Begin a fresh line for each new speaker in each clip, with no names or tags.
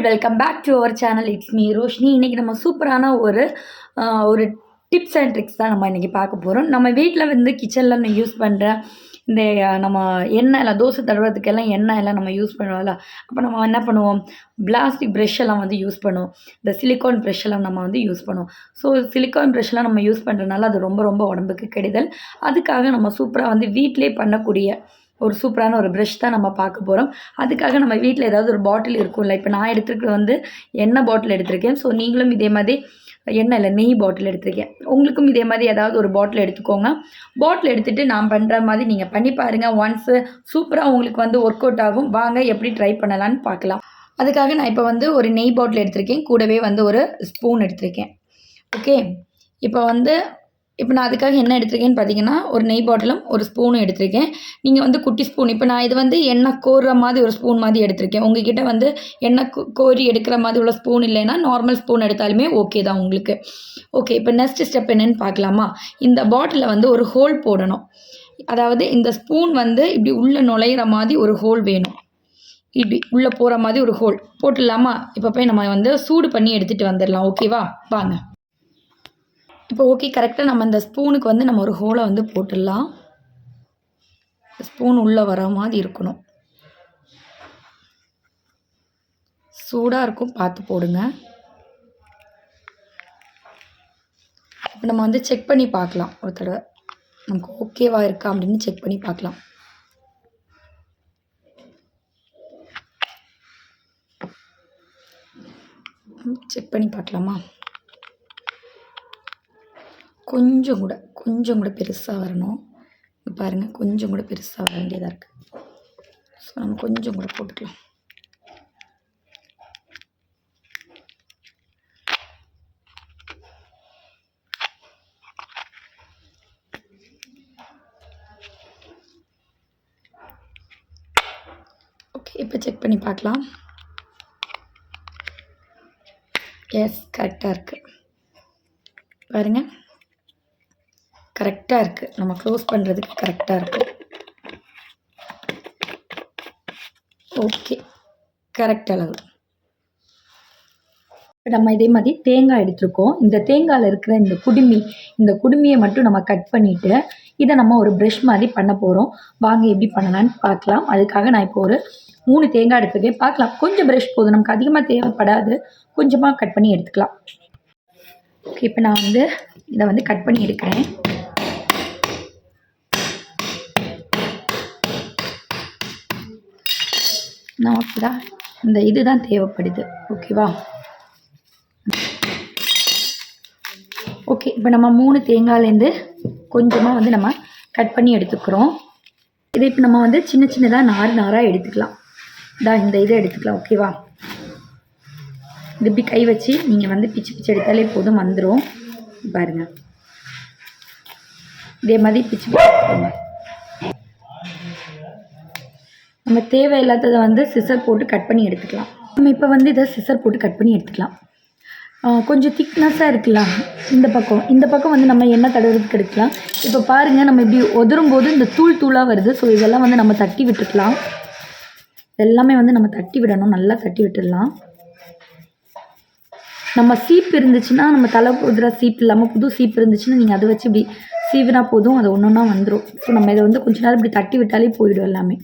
Welcome back to our channel. It's me Roshini. இன்றைக்கி நம்ம சூப்பரான ஒரு டிப்ஸ் அண்ட் ட்ரிக்ஸ் தான் நம்ம இன்றைக்கி பார்க்க போகிறோம். நம்ம வீட்டில் வந்து கிச்சனில் நம்ம யூஸ் பண்ணுற இந்த நம்ம எண்ணெய் தோசை தடவுறதுக்கெல்லாம் எண்ணெய் எல்லாம் நம்ம யூஸ் பண்ணுவோம்ல. அப்போ நம்ம என்ன பண்ணுவோம், பிளாஸ்டிக் ப்ரெஷ் எல்லாம் வந்து யூஸ் பண்ணுவோம். இந்த சிலிக்கான் ப்ரெஷ் எல்லாம் நம்ம வந்து யூஸ் பண்ணுவோம். ஸோ சிலிக்கான் ப்ரெஷ்லாம் நம்ம யூஸ் பண்ணுறதுனால அது ரொம்ப ரொம்ப உடம்புக்கு கெடுதல். அதுக்காக நம்ம சூப்பராக வந்து வீட்டிலே பண்ணக்கூடிய ஒரு சூப்பரான ஒரு ப்ரஷ் தான் நம்ம பார்க்க போகிறோம். அதுக்காக நம்ம வீட்டில் ஏதாவது ஒரு பாட்டில் இருக்கும்ல. இப்போ நான் எடுத்துருக்கிறது வந்து எண்ணெய் பாட்டில் எடுத்திருக்கேன். ஸோ நீங்களும் இதே மாதிரி எண்ணெய் இல்லை நெய் பாட்டில் எடுத்திருக்கேன். உங்களுக்கும் இதே மாதிரி ஏதாவது ஒரு பாட்டில் எடுத்துக்கோங்க. பாட்டில் எடுத்துகிட்டு நான் பண்ணுற மாதிரி நீங்கள் பண்ணி பாருங்கள். ஒன்ஸு சூப்பராக உங்களுக்கு வந்து ஒர்க் அவுட் ஆகும். வாங்க எப்படி ட்ரை பண்ணலான்னு பார்க்கலாம். அதுக்காக நான் இப்போ வந்து ஒரு நெய் பாட்டில் எடுத்திருக்கேன். கூடவே வந்து ஒரு ஸ்பூன் எடுத்திருக்கேன். ஓகே, இப்போ நான் அதுக்காக என்ன எடுத்திருக்கேன்னு பார்த்தீங்கன்னா, ஒரு நெய் பாட்டிலும் ஒரு ஸ்பூனும் எடுத்திருக்கேன். நீங்கள் வந்து குட்டி ஸ்பூன், இப்போ நான் இது வந்து எண்ணெய் கோர்ற மாதிரி ஒரு ஸ்பூன் மாதிரி எடுத்திருக்கேன். உங்ககிட்ட வந்து எண்ணெய் கோரி எடுக்கிற மாதிரி உள்ள ஸ்பூன் இல்லைன்னா நார்மல் ஸ்பூன் எடுத்தாலுமே ஓகே தான் உங்களுக்கு. ஓகே, இப்போ நெக்ஸ்ட் ஸ்டெப் என்னென்னு பார்க்கலாமா. இந்த பாட்டிலில் வந்து ஒரு ஹோல் போடணும். அதாவது இந்த ஸ்பூன் வந்து இப்படி உள்ளே நுழையிற மாதிரி ஒரு ஹோல் வேணும். இப்படி உள்ளே போகிற மாதிரி ஒரு ஹோல் போட்டுடலாமா. இப்போ போய் நம்ம வந்து சூடு பண்ணி எடுத்துகிட்டு வந்துடலாம். ஓகேவா, வாங்க. இப்போ ஓகே, கரெக்டாக நம்ம இந்த ஸ்பூனுக்கு வந்து நம்ம ஒரு ஹோலை வந்து போட்டுடலாம். ஸ்பூன் உள்ளே வர மாதிரி இருக்கணும். சூடாக இருக்கும், பார்த்து போடுங்க. இப்போ நம்ம வந்து செக் பண்ணி பார்க்கலாம். ஒரு தடவை நமக்கு ஓகேவா இருக்கா அப்படின்னு செக் பண்ணி பார்க்கலாம். செக் பண்ணி பார்க்கலாமா. கொஞ்சம் கூட பெருசாக வரணும். பாருங்கள், கொஞ்சம் கூட பெருசாக வர வேண்டியதாக இருக்குது. ஸோ நம்ம கொஞ்சம் கூட போட்டுக்கலாம். ஓகே, இப்போ செக் பண்ணி பார்க்கலாம். எஸ், கரெக்டாக இருக்குது. பாருங்கள், கரெக்டாக இருக்குது. நம்ம க்ளோஸ் பண்ணுறதுக்கு கரெக்டாக இருக்குது. ஓகே, கரெக்ட் அளவு. நம்ம இதே மாதிரி தேங்காய் எடுத்துருக்கோம். இந்த தேங்காயில் இருக்கிற இந்த குடுமியை மட்டும் நம்ம கட் பண்ணிவிட்டு இதை நம்ம ஒரு ப்ரஷ் மாதிரி பண்ண போகிறோம். வாங்க எப்படி பண்ணலான்னு பார்க்கலாம். அதுக்காக நான் இப்போ ஒரு 3 தேங்காய் எடுத்துருக்கேன். பார்க்கலாம், கொஞ்சம் ப்ரஷ் போதும், நமக்கு அதிகமாக தேவைப்படாது. கொஞ்சமாக கட் பண்ணி எடுத்துக்கலாம். ஓகே, இப்போ நான் வந்து இதை வந்து கட் பண்ணி எடுக்கிறேன். நமக்கு தான் இந்த இதுதான் தேவைப்படுது. ஓகேவா. ஓகே, இப்போ நம்ம 3 தேங்காயிலேருந்து கொஞ்சமாக வந்து நம்ம கட் பண்ணி எடுத்துக்கிறோம். இதை இப்போ நம்ம வந்து சின்ன சின்னதாக நாராக எடுத்துக்கலாம். இந்த இதை எடுத்துக்கலாம். ஓகேவா. இது இப்படி கை வச்சு நீங்கள் வந்து பிச்சு எடுத்தாலே போதும், வந்துடும். பாருங்கள், இதே மாதிரி பிச்சு எடுத்துக்கோங்க. நம்ம தேவையில்லாததை வந்து சிசர் போட்டு கட் பண்ணி எடுத்துக்கலாம். நம்ம இப்போ வந்து இதை சிசர் போட்டு கட் பண்ணி எடுத்துக்கலாம். கொஞ்சம் திக்னஸாக இருக்கலாம். இந்த பக்கம் வந்து நம்ம எண்ணெய் தடவுறதுக்கு எடுக்கலாம். இப்போ பாருங்கள், நம்ம இப்படி உதரும் போது இந்த தூளாக வருது. ஸோ இதெல்லாம் வந்து நம்ம தட்டி விட்டுக்கலாம். எல்லாமே வந்து நம்ம தட்டி விடணும். நல்லா தட்டி விட்டுடலாம். நம்ம சீப்பு இருந்துச்சுன்னா, நம்ம தலை புதுற சீப்பு இல்லாமல் புது சீப்பு இருந்துச்சுன்னா நீங்கள் அதை வச்சு இப்படி சீவினா போதும், அது ஒன்றா வந்துடும். ஸோ நம்ம இதை வந்து கொஞ்ச நேரம் இப்படி தட்டி விட்டாலே போயிடும் எல்லாமே.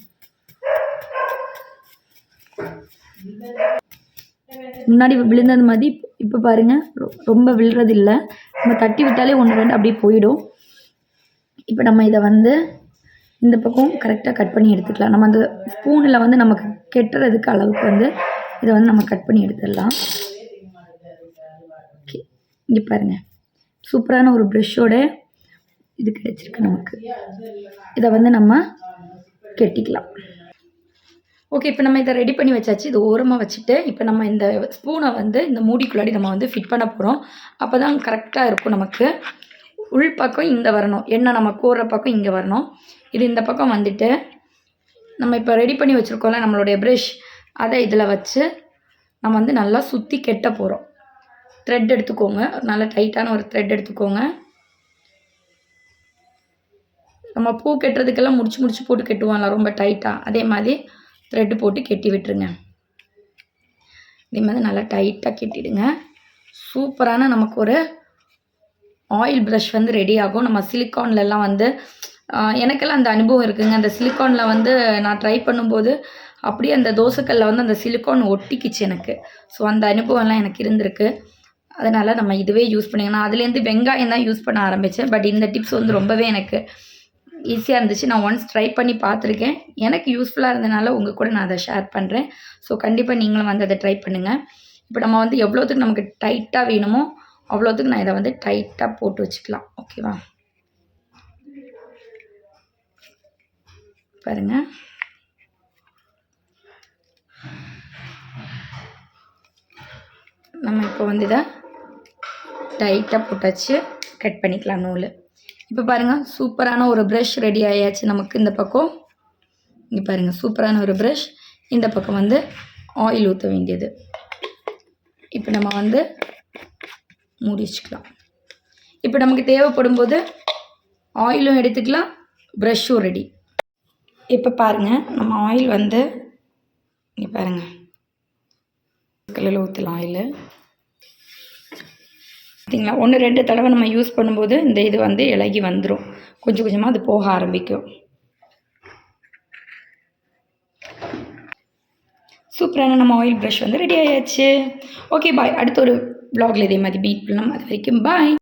முன்னாடி விழுந்தது மாதிரி இப்போ பாருங்கள், ரொம்ப விழுறது இல்லை. நம்ம தட்டி விட்டாலே 1-2 அப்படியே போயிடும். இப்போ நம்ம இதை வந்து இந்த பக்கம் கரெக்டாக கட் பண்ணி எடுத்துக்கலாம். நம்ம அந்த ஸ்பூனில் வந்து நமக்கு கெட்டுறதுக்கு அளவுக்கு வந்து இதை வந்து நம்ம கட் பண்ணி எடுத்துடலாம். ஓகே, இங்கே பாருங்கள், சூப்பரான ஒரு ப்ரெஷ்ஷோட இது கிடைச்சிருக்கு நமக்கு. இதை வந்து நம்ம கெட்டிக்கலாம். ஓகே, இப்போ நம்ம இதை ரெடி பண்ணி வச்சாச்சு. இது ஓரமாக வச்சுட்டு இப்போ நம்ம இந்த ஸ்பூனை வந்து இந்த மூடிக்குள்ளாடி நம்ம வந்து ஃபிட் பண்ண போகிறோம். அப்போ தான் கரெக்டாக இருக்கும். நமக்கு உள் பக்கம் இங்கே வரணும், எண்ணெய் நம்ம கோர்ற பக்கம் இங்கே வரணும். இது இந்த பக்கம் வந்துட்டு நம்ம இப்போ ரெடி பண்ணி வச்சுருக்கோம்ல நம்மளுடைய ப்ரஷ், அதை இதில் வச்சு நம்ம வந்து நல்லா சுற்றி கெட்ட போகிறோம். த்ரெட் எடுத்துக்கோங்க, நல்லா டைட்டான ஒரு த்ரெட் எடுத்துக்கோங்க. நம்ம பூ கெட்டுறதுக்கெல்லாம் முடிச்சு போட்டு கெட்டுவோம்ல ரொம்ப டைட்டாக, அதே மாதிரி த்ரெட்டு போட்டு கெட்டி விட்டுருங்க. இதே மாதிரி நல்லா டைட்டாக கட்டிடுங்க. சூப்பரான நமக்கு ஒரு ஆயில் ப்ரஷ் வந்து ரெடி ஆகும். நம்ம சிலிக்கான்லலாம் வந்து எனக்கெல்லாம் அந்த அனுபவம் இருக்குதுங்க. அந்த சிலிக்கானில் வந்து நான் ட்ரை பண்ணும்போது அப்படியே அந்த தோசைக்கல்லில் வந்து அந்த சிலிக்கான் ஒட்டிக்கிச்சு எனக்கு. ஸோ அந்த அனுபவம்லாம் எனக்கு இருந்திருக்கு. அதனால் நம்ம இதுவே யூஸ் பண்ணிக்கலாம். நான் அதுலேருந்து வெங்காயம் தான் யூஸ் பண்ண ஆரம்பித்தேன். பட் இந்த டிப்ஸ் வந்து ரொம்பவே எனக்கு ஈஸியாக இருந்துச்சு. நான் ஒன்ஸ் ட்ரை பண்ணி பார்த்துருக்கேன். எனக்கு யூஸ்ஃபுல்லாக இருந்தனால உங்கள் கூட நான் அதை ஷேர் பண்ணுறேன். ஸோ கண்டிப்பாக நீங்களும் வந்து அதை ட்ரை பண்ணுங்கள். இப்போ நம்ம வந்து எவ்வளோத்துக்கு நமக்கு டைட்டாக வேணுமோ அவ்வளோத்துக்கு நான் இதை வந்து டைட்டாக போட்டு வச்சுக்கலாம். ஓகேவா? பாருங்கள். நம்ம இப்போ வந்து இதை டைட்டாக போட்டாச்சு. கட் பண்ணிக்கலாம் நூல். இப்போ பாருங்கள், சூப்பரான ஒரு ப்ரஷ் ரெடி ஆயாச்சு நமக்கு. இந்த பக்கம் இங்கே பாருங்கள், சூப்பரான ஒரு ப்ரஷ். இந்த பக்கம் வந்து ஆயில் ஊற்ற வேண்டியது. இப்போ நம்ம வந்து மூடி வச்சுக்கலாம். இப்போ நமக்கு தேவைப்படும் போது ஆயிலும் எடுத்துக்கலாம், ப்ரஷ்ஷும் ரெடி. இப்போ பாருங்கள், நம்ம ஆயில் வந்து இங்கே பாருங்கள், கல்லில் ஊற்றலாம் ஆயிலு. பார்த்தீங்களா? 1-2 தடவை நம்ம யூஸ் பண்ணும்போது இந்த இது வந்து இலகி வந்துடும். கொஞ்சம் கொஞ்சமாக அது போக ஆரம்பிக்கும். சூப்பரான நம்ம ஆயில் ப்ரஷ் வந்து ரெடி ஆயாச்சு. Okay bye. அடுத்த ஒரு வ்ளாகில் இதே மாதிரி மீட் பண்ணலாம். அது வரைக்கும் பாய்.